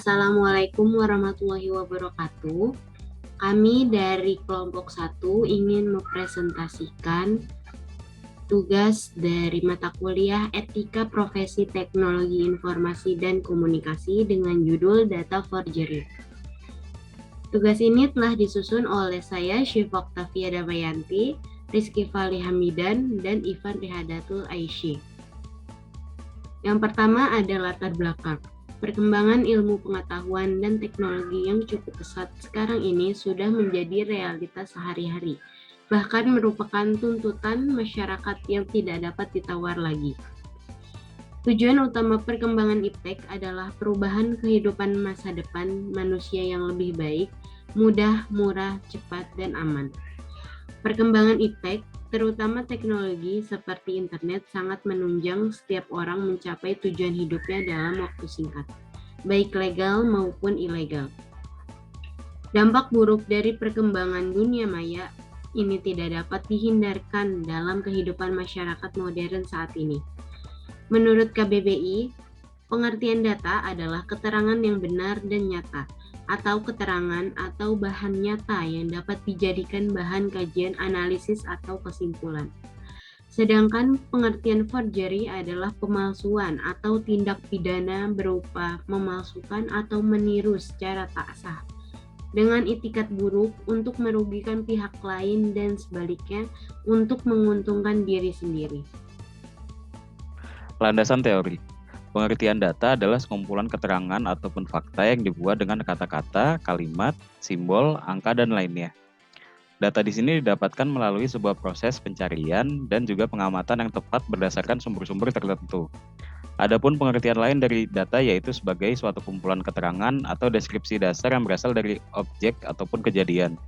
Assalamualaikum warahmatullahi wabarakatuh. Kami dari kelompok 1 ingin mempresentasikan tugas dari mata kuliah Etika Profesi Teknologi Informasi dan Komunikasi dengan judul Data Forgery. Tugas ini telah disusun oleh saya, Syifa Oktavia Damayanti, Rizky Fali Hamidan, dan Ivan Rihadatul Aisyih. Yang pertama ada latar belakang. Perkembangan ilmu pengetahuan dan teknologi yang cukup pesat sekarang ini sudah menjadi realitas sehari-hari, bahkan merupakan tuntutan masyarakat yang tidak dapat ditawar lagi. Tujuan utama perkembangan iptek adalah perubahan kehidupan masa depan manusia yang lebih baik, mudah, murah, cepat, dan aman. Perkembangan iptek, terutama teknologi seperti internet, sangat menunjang setiap orang mencapai tujuan hidupnya dalam waktu singkat, baik legal maupun ilegal. Dampak buruk dari perkembangan dunia maya ini tidak dapat dihindarkan dalam kehidupan masyarakat modern saat ini. Menurut KBBI, pengertian data adalah keterangan yang benar dan nyata, atau keterangan atau bahan nyata yang dapat dijadikan bahan kajian analisis atau kesimpulan. Sedangkan pengertian forgery adalah pemalsuan atau tindak pidana berupa memalsukan atau meniru secara tak sah dengan itikat buruk untuk merugikan pihak lain dan sebaliknya untuk menguntungkan diri sendiri. Landasan teori. Pengertian data adalah sekumpulan keterangan ataupun fakta yang dibuat dengan kata-kata, kalimat, simbol, angka, dan lainnya. Data di sini didapatkan melalui sebuah proses pencarian dan juga pengamatan yang tepat berdasarkan sumber-sumber tertentu. Adapun pengertian lain dari data yaitu sebagai suatu kumpulan keterangan atau deskripsi dasar yang berasal dari objek ataupun kejadian.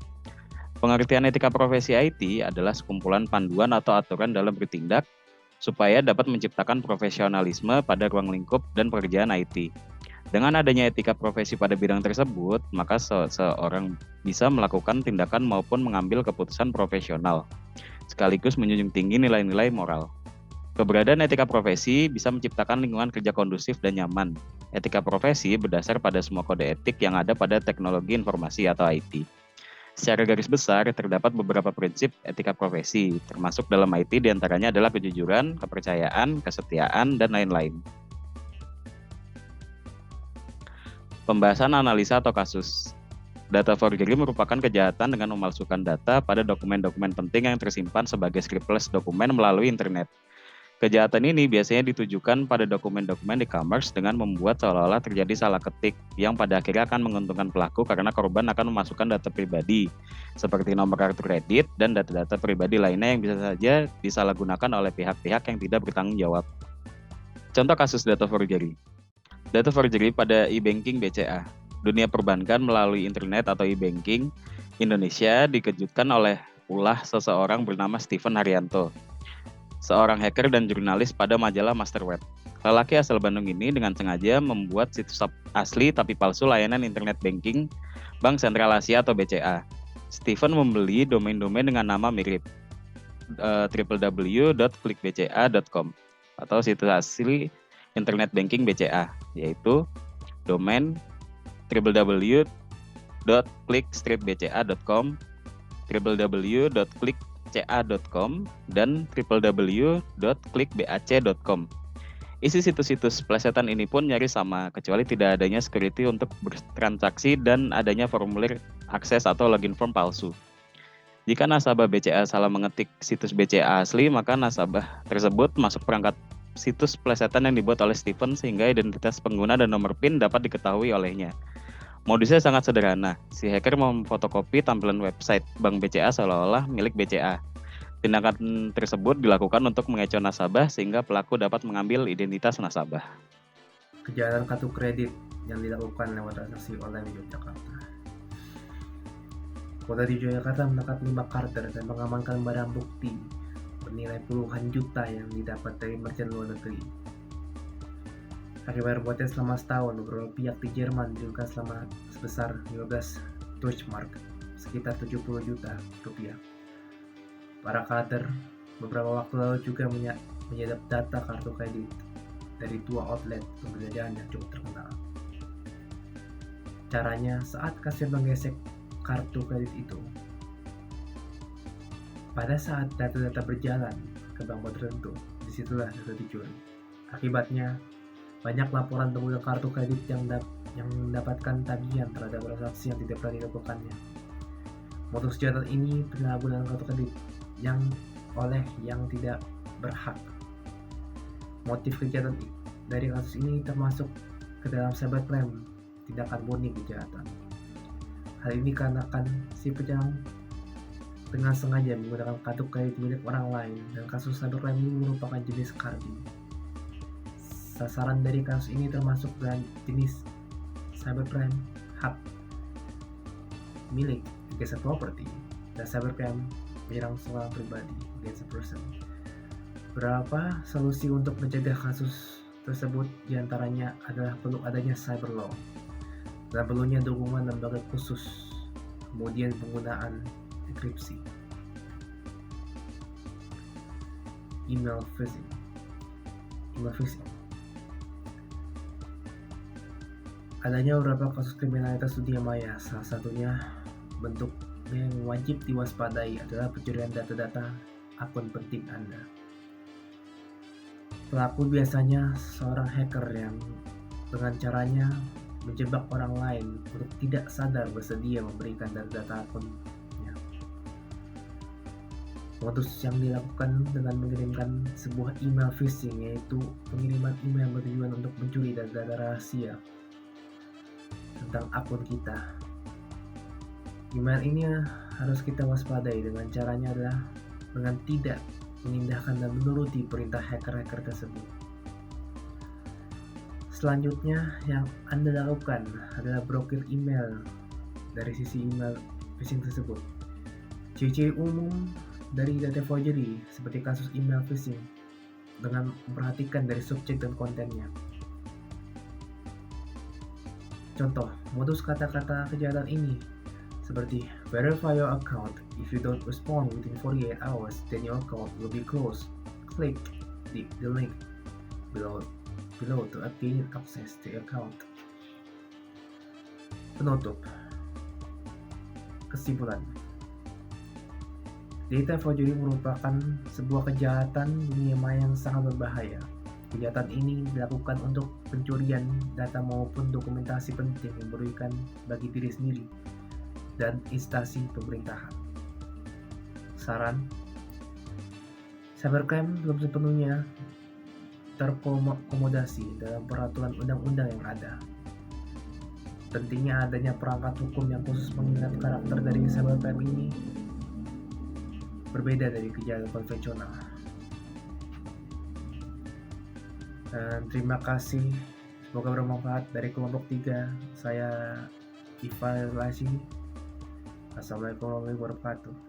Pengertian etika profesi IT adalah sekumpulan panduan atau aturan dalam bertindak supaya dapat menciptakan profesionalisme pada ruang lingkup dan pekerjaan IT. Dengan adanya etika profesi pada bidang tersebut, maka seorang bisa melakukan tindakan maupun mengambil keputusan profesional, sekaligus menjunjung tinggi nilai-nilai moral. Keberadaan etika profesi bisa menciptakan lingkungan kerja kondusif dan nyaman. Etika profesi berdasar pada semua kode etik yang ada pada teknologi informasi atau IT. Secara garis besar, terdapat beberapa prinsip etika profesi, termasuk dalam IT diantaranya adalah kejujuran, kepercayaan, kesetiaan, dan lain-lain. Pembahasan analisa atau kasus. Data forgery merupakan kejahatan dengan memalsukan data pada dokumen-dokumen penting yang tersimpan sebagai scriptless dokumen melalui internet. Kejahatan ini biasanya ditujukan pada dokumen-dokumen e-commerce dengan membuat seolah-olah terjadi salah ketik yang pada akhirnya akan menguntungkan pelaku karena korban akan memasukkan data pribadi seperti nomor kartu kredit dan data-data pribadi lainnya yang bisa saja disalahgunakan oleh pihak-pihak yang tidak bertanggung jawab. Contoh kasus data forgery. Data forgery pada e-banking BCA. Dunia perbankan melalui internet atau e-banking Indonesia dikejutkan oleh ulah seseorang bernama Steven Haryanto, seorang hacker dan jurnalis pada majalah Masterweb. Lelaki asal Bandung ini dengan sengaja membuat situs asli tapi palsu layanan internet banking Bank Sentral Asia atau BCA. Steven membeli domain-domain dengan nama mirip www.klikbca.com atau situs asli internet banking BCA, yaitu domain www.klikstripbca.com, www.klikca.com, dan www.klikbac.com. Isi situs-situs plesetan ini pun nyaris sama, kecuali tidak adanya security untuk bertransaksi dan adanya formulir akses atau login form palsu. Jika nasabah BCA salah mengetik situs BCA asli, maka nasabah tersebut masuk perangkat situs plesetan yang dibuat oleh Steven sehingga identitas pengguna dan nomor PIN dapat diketahui olehnya. Modusnya sangat sederhana, si hacker memfotokopi tampilan website Bank BCA seolah-olah milik BCA. Tindakan tersebut dilakukan untuk mengecoh nasabah sehingga pelaku dapat mengambil identitas nasabah. Kejahatan kartu kredit yang dilakukan lewat transaksi online di Yogyakarta. Polda di Yogyakarta menangkap 5 karter dan mengamankan barang bukti bernilai puluhan juta yang didapat dari merchant luar negeri. Akibat perbuatan selama setahun, beberapa pihak di Jerman juga selama sebesar 15 Deutschmark, sekitar 70 juta rupiah. Para kader beberapa waktu lalu juga menyadap data kartu kredit dari 2 outlet pembelanjaan yang cukup terkenal. Caranya, saat kasir menggesek kartu kredit itu, pada saat data-data berjalan ke bank tertentu, disitulah data dicuri. Akibatnya, banyak laporan pengguna kartu kredit yang mendapatkan tagihan terhadap transaksi yang tidak pernah dilakukannya. Modus kejahatan ini penyalahgunaan kartu kredit yang oleh yang tidak berhak. Motif kejahatan dari kasus ini termasuk ke dalam cybercrime, tindakan murni kejahatan. Hal ini dikarenakan si penyerang dengan sengaja menggunakan kartu kredit milik orang lain, dan kasus cybercrime ini merupakan jenis CARDI. Sasaran dari kasus ini termasuk dalam jenis cybercrime hak milik against a property dan cybercrime menyerang seorang pribadi against a person. Beberapa solusi untuk mencegah kasus tersebut diantaranya adalah perlu adanya cyber law dan perlunya dukungan lembaga khusus, kemudian penggunaan enkripsi. Email phishing. Adanya beberapa kasus kriminalitas dunia maya, salah satunya bentuk yang wajib diwaspadai adalah pencurian data-data akun penting Anda. Pelaku biasanya seorang hacker yang dengan caranya menjebak orang lain untuk tidak sadar bersedia memberikan data-data akunnya. Modus yang dilakukan dengan mengirimkan sebuah email phishing, yaitu pengiriman email bertujuan untuk mencuri data-data rahasia tentang akun kita. Email ini harus kita waspadai. Dengan caranya adalah dengan tidak mengindahkan dan menuruti perintah hacker-hacker tersebut. Selanjutnya yang Anda lakukan adalah blokir email dari sisi email phishing tersebut. Ciri-ciri umum dari data forgery seperti kasus email phishing dengan memperhatikan dari subjek dan kontennya. Contoh, modus kata-kata kejahatan ini seperti verify your account. If you don't respond within 48 hours, then your account will be closed. Click the link below to obtain access to your account. Penutup. Kesimpulan. Data forgery merupakan sebuah kejahatan dunia maya yang sangat berbahaya. Kejahatan ini dilakukan untuk pencurian data maupun dokumentasi penting yang merugikan bagi diri sendiri dan instansi pemerintahan. Saran, cybercrime belum sepenuhnya terkomodasi dalam peraturan undang-undang yang ada. Pentingnya adanya perangkat hukum yang khusus mengingat karakter dari cybercrime ini berbeda dari kejahatan konvensional. Dan terima kasih, semoga bermanfaat. Dari kelompok 3, saya Iva Lasi. Assalamualaikum warahmatullahi wabarakatuh.